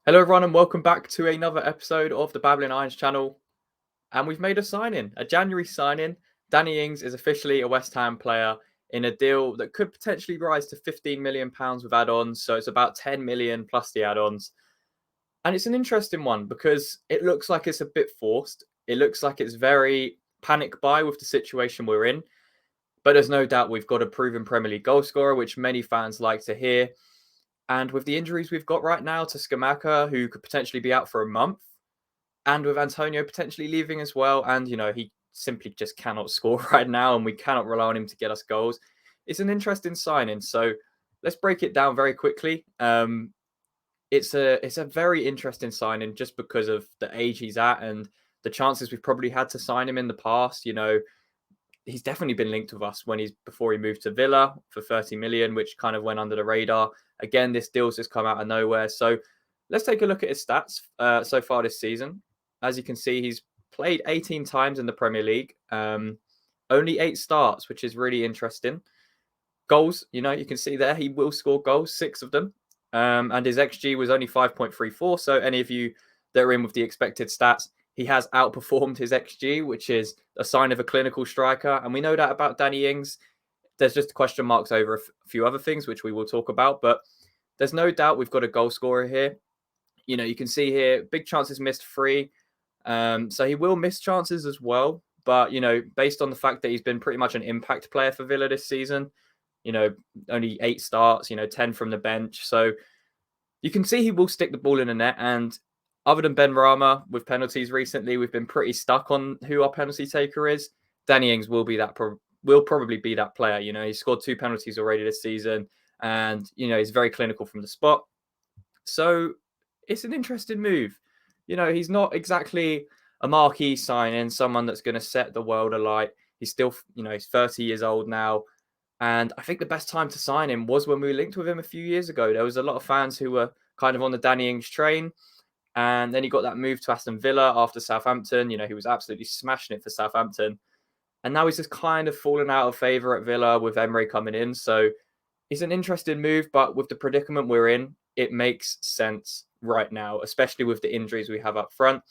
Hello, everyone, and welcome back to another episode of the Babbling Irons channel. And we've made a signing, a January signing. Danny Ings is officially a West Ham player in a deal that could potentially rise to £15 million with add-ons. So it's about 10 million plus the add-ons. And it's an interesting one because it looks like it's a bit forced. It looks like it's very panic buy with the situation we're in. But there's no doubt we've got a proven Premier League goal scorer, which many fans like to hear. And with the injuries we've got right now to Skamaka, who could potentially be out for a month, and with Antonio potentially leaving as well, and he simply just cannot score right now, and we cannot rely on him to get us goals. It's an interesting signing. So let's break it down very quickly. It's a very interesting signing just because of the age he's at and the chances we've probably had to sign him in the past. He's definitely been linked with us before he moved to Villa for 30 million, which kind of went under the radar. Again, this deal's just come out of nowhere. So let's take a look at his stats so far this season. As you can see, he's played 18 times in the Premier League, only 8 starts, which is really interesting. Goals, you can see there, he will score goals, 6 of them. And his XG was only 5.34. So any of you that are in with the expected stats, he has outperformed his XG, which is a sign of a clinical striker. And we know that about Danny Ings. There's just question marks over a few other things, which we will talk about. But there's no doubt we've got a goal scorer here. You can see here, big chances missed, 3. So he will miss chances as well. But, based on the fact that he's been pretty much an impact player for Villa this season, only 8 starts, 10 from the bench. So you can see he will stick the ball in the net. And other than Benrahma with penalties recently, we've been pretty stuck on who our penalty taker is. Danny Ings will probably be that player. He scored 2 penalties already this season, and he's very clinical from the spot. So it's an interesting move. He's not exactly a marquee signing, someone that's going to set the world alight. He's still, he's 30 years old now. And I think the best time to sign him was when we linked with him a few years ago. There was a lot of fans who were kind of on the Danny Ings train. And then he got that move to Aston Villa after Southampton. He was absolutely smashing it for Southampton. And now he's just kind of fallen out of favour at Villa with Emery coming in. So it's an interesting move, but with the predicament we're in, it makes sense right now, especially with the injuries we have up front.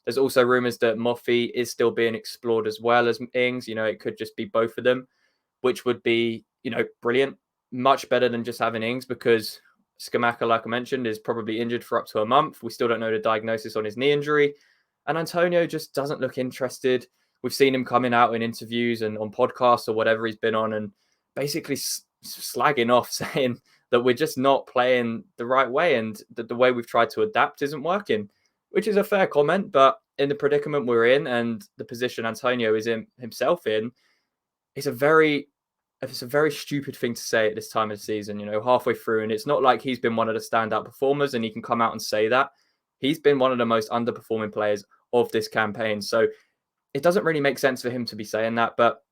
There's also rumours that Moffey is still being explored as well as Ings. It could just be both of them, which would be, brilliant. Much better than just having Ings, because Skamaka, like I mentioned, is probably injured for up to a month. We still don't know the diagnosis on his knee injury. And Antonio just doesn't look interested. We've seen him coming out in interviews and on podcasts or whatever he's been on and basically slagging off, saying that we're just not playing the right way and that the way we've tried to adapt isn't working, which is a fair comment. But in the predicament we're in and the position Antonio is in himself in, it's a very stupid thing to say at this time of the season, halfway through. And it's not like he's been one of the standout performers and he can come out and say that. He's been one of the most underperforming players of this campaign. So it doesn't really make sense for him to be saying that. But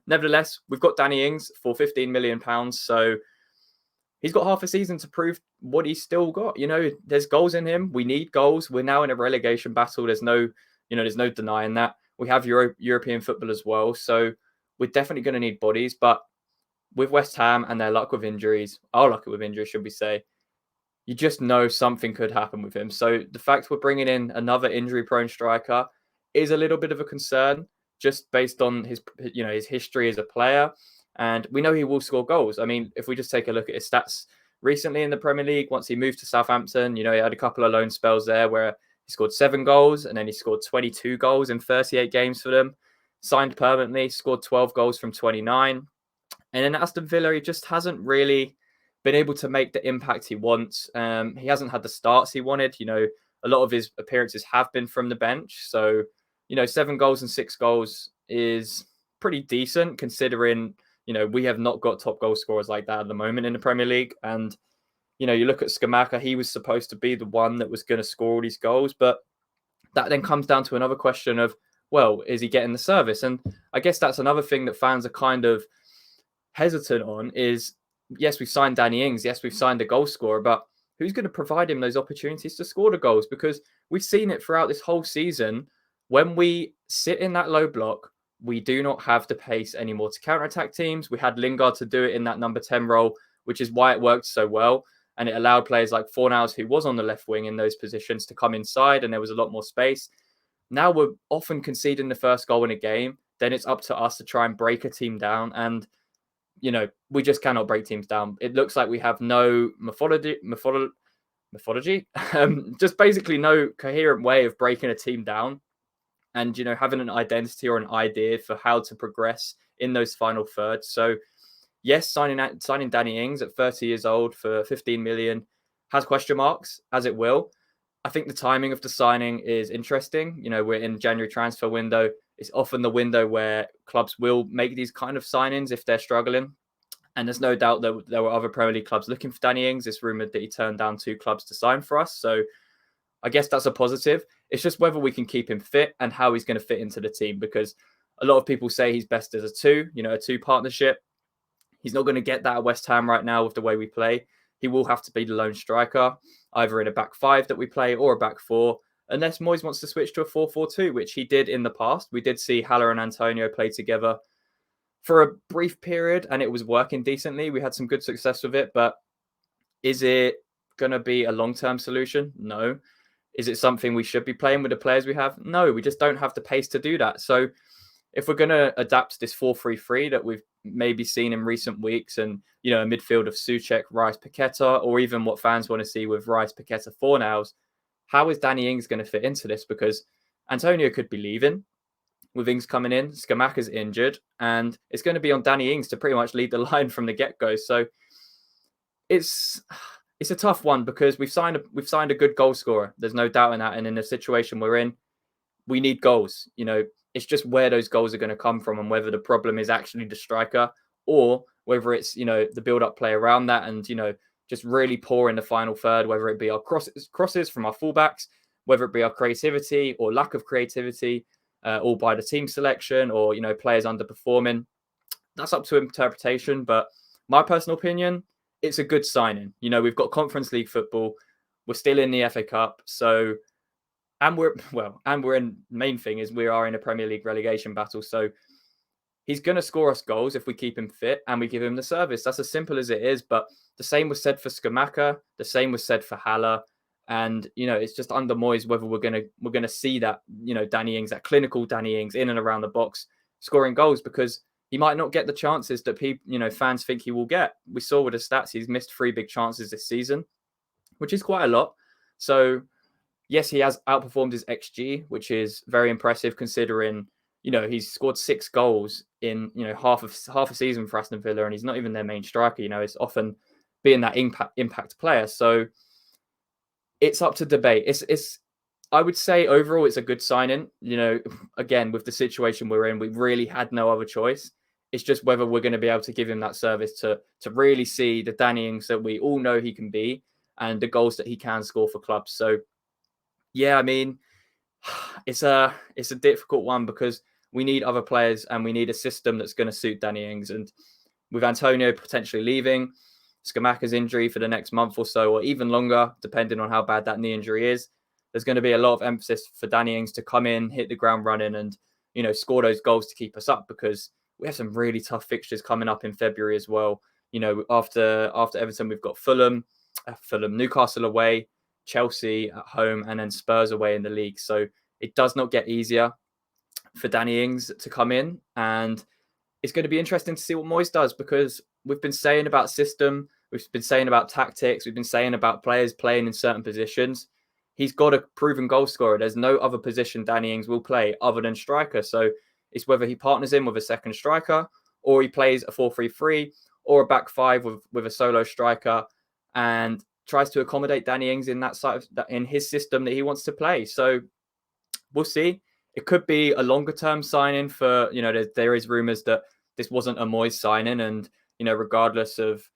nevertheless, we've got Danny Ings for £15 million. So he's got half a season to prove what he's still got. There's goals in him. We need goals. We're now in a relegation battle. There's no denying that. We have European football as well. So we're definitely going to need bodies. But with West Ham and their luck with injuries, our luck with injuries, should we say, you just know something could happen with him. So the fact we're bringing in another injury-prone striker is a little bit of a concern, just based on his history as a player. And we know he will score goals. I mean, if we just take a look at his stats recently in the Premier League, once he moved to Southampton, he had a couple of loan spells there where he scored 7 goals and then he scored 22 goals in 38 games for them. Signed permanently, scored 12 goals from 29. And in Aston Villa, he just hasn't really been able to make the impact he wants. He hasn't had the starts he wanted. A lot of his appearances have been from the bench. So, 7 goals and 6 goals is pretty decent considering, we have not got top goal scorers like that at the moment in the Premier League. And, you look at Skamaka, he was supposed to be the one that was going to score all these goals. But that then comes down to another question of, well, is he getting the service? And I guess that's another thing that fans are kind of hesitant on is, yes, we've signed Danny Ings. Yes, we've signed a goal scorer, but who's going to provide him those opportunities to score the goals? Because we've seen it throughout this whole season. When we sit in that low block, we do not have the pace anymore to counterattack teams. We had Lingard to do it in that number 10 role, which is why it worked so well. and it allowed players like Fornals, who was on the left wing in those positions, to come inside, and there was a lot more space. Now we're often conceding the first goal in a game. Then it's up to us to try and break a team down. And, we just cannot break teams down. It looks like we have no methodology, just basically no coherent way of breaking a team down and, having an identity or an idea for how to progress in those final thirds. So, yes, signing Danny Ings at 30 years old for 15 million has question marks, as it will. I think the timing of the signing is interesting. We're in January transfer window. It's often the window where clubs will make these kind of signings if they're struggling. And there's no doubt that there were other Premier League clubs looking for Danny Ings. It's rumoured that he turned down 2 clubs to sign for us. So I guess that's a positive. It's just whether we can keep him fit and how he's going to fit into the team, because a lot of people say he's best as a 2, a 2 partnership. He's not going to get that at West Ham right now with the way we play. He will have to be the lone striker, either in a back 5 that we play or a back 4, unless Moyes wants to switch to a 4-4-2, which he did in the past. We did see Haller and Antonio play together for a brief period, and it was working decently. We had some good success with it, but is it going to be a long-term solution? No. Is it something we should be playing with the players we have? No, we just don't have the pace to do that. So if we're going to adapt this 4-3-3 that we've maybe seen in recent weeks, and, a midfield of Souček, Rice, Paqueta, or even what fans want to see with Rice, Paqueta, Fornals, how is Danny Ings going to fit into this? Because Antonio could be leaving with Ings coming in, Scamacca's injured, and it's going to be on Danny Ings to pretty much lead the line from the get-go. So it's a tough one, because we've signed a good goal scorer. There's no doubt in that. And in the situation we're in, we need goals. It's just where those goals are going to come from, and whether the problem is actually the striker, or whether it's, the build-up play around that, and, just really poor in the final third, whether it be our crosses from our fullbacks, whether it be our creativity or lack of creativity, or by the team selection, or, players underperforming. That's up to interpretation. But my personal opinion, it's a good signing. We've got Conference League football. We're still in the FA Cup. So, main thing is we are in a Premier League relegation battle. So he's going to score us goals if we keep him fit and we give him the service. That's as simple as it is. But the same was said for Scamacca. The same was said for Haller. And, it's just under Moyes whether we're going to see that, Danny Ings, that clinical Danny Ings in and around the box scoring goals, because he might not get the chances that people, fans think he will get. We saw with the stats, he's missed 3 big chances this season, which is quite a lot. So yes, he has outperformed his XG, which is very impressive considering, he's scored 6 goals in, half a season for Aston Villa, and he's not even their main striker. It's often being that impact player. So it's up to debate. It's I would say overall it's a good signing. Again, with the situation we're in, we really had no other choice. It's just whether we're going to be able to give him that service to really see the Danny Ings that we all know he can be, and the goals that he can score for clubs. So yeah, I mean, it's a difficult one, because we need other players and we need a system that's going to suit Danny Ings. And with Antonio potentially leaving, Scamacca's injury for the next month or so, or even longer, depending on how bad that knee injury is, there's going to be a lot of emphasis for Danny Ings to come in, hit the ground running, and, score those goals to keep us up, because we have some really tough fixtures coming up in February as well. After Everton, we've got Fulham, Newcastle away, Chelsea at home, and then Spurs away in the league. So it does not get easier for Danny Ings to come in, and it's going to be interesting to see what Moyes does, because we've been saying about system, we've been saying about tactics, we've been saying about players playing in certain positions. He's got a proven goal scorer. There's no other position Danny Ings will play other than striker. So it's whether he partners in with a second striker, or he plays a 4-3-3 or a back 5 with a solo striker, and tries to accommodate Danny Ings in that side in his system that he wants to play. So we'll see. It could be a longer term signing for, there is rumours that this wasn't a Moyes signing, and, regardless of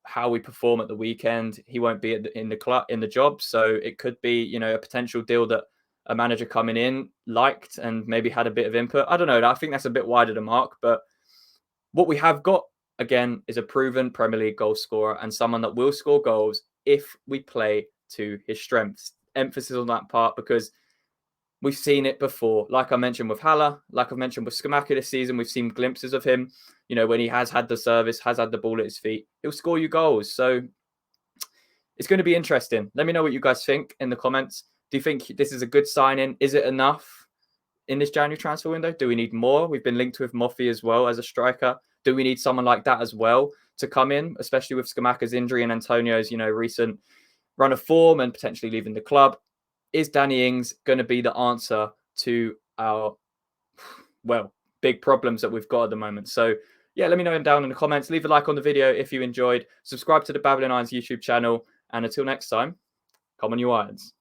how we perform at the weekend, he won't be in the job. So it could be, a potential deal that a manager coming in liked and maybe had a bit of input. I don't know. I think that's a bit wider to mark, but what we have got, again, is a proven Premier League goal scorer, and someone that will score goals if we play to his strengths. Emphasis on that part, because we've seen it before. Like I mentioned with Haller, like I've mentioned with Scamacca this season, we've seen glimpses of him. When he has had the service, has had the ball at his feet, he'll score you goals. So it's going to be interesting. Let me know what you guys think in the comments. Do you think this is a good signing? Is it enough in this January transfer window? Do we need more? We've been linked with Mofi as well as a striker. Do we need someone like that as well to come in, especially with Scamacca's injury and Antonio's, recent run of form and potentially leaving the club? Is Danny Ings going to be the answer to our, big problems that we've got at the moment? So yeah, let me know down in the comments. Leave a like on the video if you enjoyed. Subscribe to the Babylon Irons YouTube channel. And until next time, come on you Irons.